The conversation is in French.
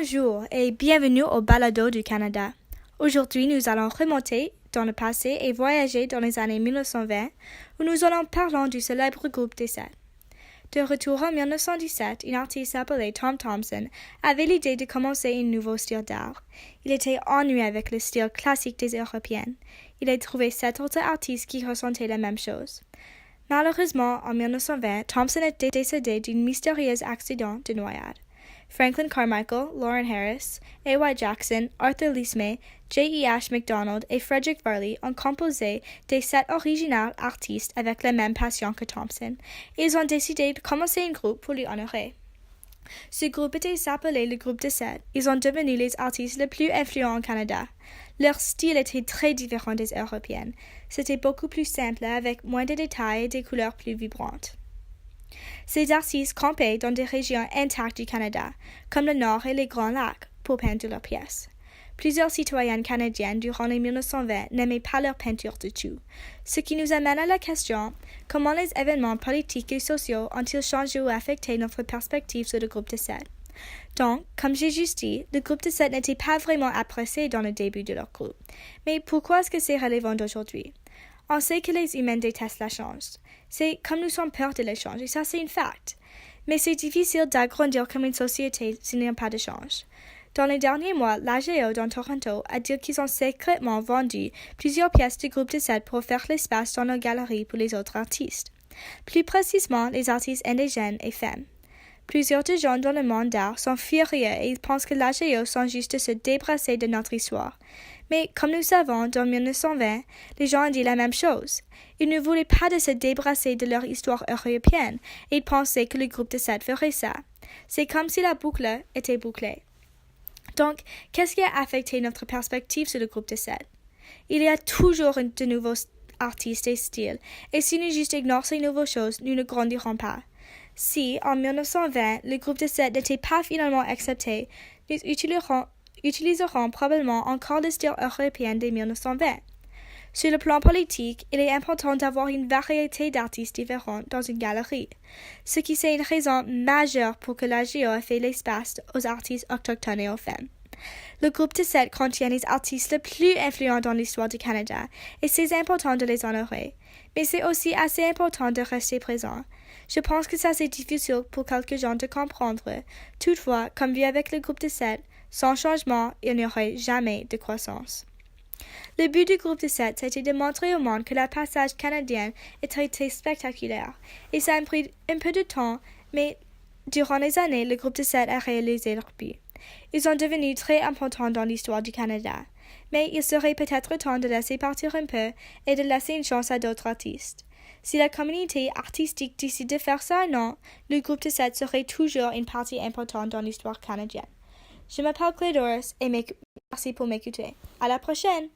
Bonjour et bienvenue au Balado du Canada. Aujourd'hui, nous allons remonter dans le passé et voyager dans les années 1920 où nous allons parler du célèbre groupe des Sept. De retour en 1917, un artiste appelé Tom Thomson avait l'idée de commencer un nouveau style d'art. Il était ennuyé avec le style classique des Européennes. Il a trouvé 7 autres artistes qui ressentaient la même chose. Malheureusement, en 1920, Thomson est décédé d'un mystérieux accident de noyade. Franklin Carmichael, Lauren Harris, A.Y. Jackson, Arthur Leesmay, J.E.H. MacDonald et Frederick Varley ont composé des sets originaux artistes avec la même passion que Thomson. Ils ont décidé de commencer un groupe pour lui honorer. Ce groupe était appelé le groupe des Sept. Ils sont devenus les artistes les plus influents au Canada. Leur style était très différent des Européennes. C'était beaucoup plus simple avec moins de détails et des couleurs plus vibrantes. Ces artistes campaient dans des régions intactes du Canada, comme le Nord et les Grands Lacs, pour peindre leurs pièces. Plusieurs citoyens canadiens durant les 1920 n'aimaient pas leur peinture du tout, ce qui nous amène à la question comment les événements politiques et sociaux ont-ils changé ou affecté notre perspective sur le groupe des Sept. Donc, comme j'ai juste dit, le groupe des Sept n'était pas vraiment apprécié dans le début de leur groupe. Mais pourquoi est-ce que c'est relevant d'aujourd'hui? On sait que les humains détestent la chance. C'est comme nous sommes peur de l'échange, et ça c'est un fact. Mais c'est difficile d'agrandir comme une société s'il n'y a pas de change. Dans les derniers mois, l'AGO dans Toronto a dit qu'ils ont secrètement vendu plusieurs pièces du groupe des Sept pour faire l'espace dans nos galeries pour les autres artistes. Plus précisément, les artistes indigènes et femmes. Plusieurs de gens dans le monde d'art sont furieux et ils pensent que l'AGO sont juste de se débarrasser de notre histoire. Mais comme nous savons, dans 1920, les gens ont dit la même chose. Ils ne voulaient pas de se débarrasser de leur histoire européenne et ils pensaient que le groupe des Sept ferait ça. C'est comme si la boucle était bouclée. Donc, qu'est-ce qui a affecté notre perspective sur le groupe des Sept? Il y a toujours de nouveaux artistes et styles, et si nous juste ignorons ces nouvelles choses, nous ne grandirons pas. Si, en 1920, le groupe des Sept n'était pas finalement accepté, nous utiliserons probablement encore le style européen de 1920. Sur le plan politique, il est important d'avoir une variété d'artistes différents dans une galerie, ce qui est une raison majeure pour que l'AGO ait fait l'espace aux artistes autochtones et aux femmes. Le groupe des Sept contient les artistes les plus influents dans l'histoire du Canada, et c'est important de les honorer. Mais c'est aussi assez important de rester présent. Je pense que ça c'est difficile pour quelques gens de comprendre. Toutefois, comme vu avec le groupe des Sept, sans changement, il n'y aurait jamais de croissance. Le but du groupe des Sept, c'était de montrer au monde que le passage canadien était spectaculaire, et ça a pris un peu de temps, mais durant les années, le groupe des Sept a réalisé leur but. Ils sont devenus très importants dans l'histoire du Canada, mais il serait peut-être temps de laisser partir un peu et de laisser une chance à d'autres artistes. Si la communauté artistique décide de faire ça ou non, le groupe des Sept serait toujours une partie importante dans l'histoire canadienne. Je m'appelle Claire Doris et merci pour m'écouter. À la prochaine!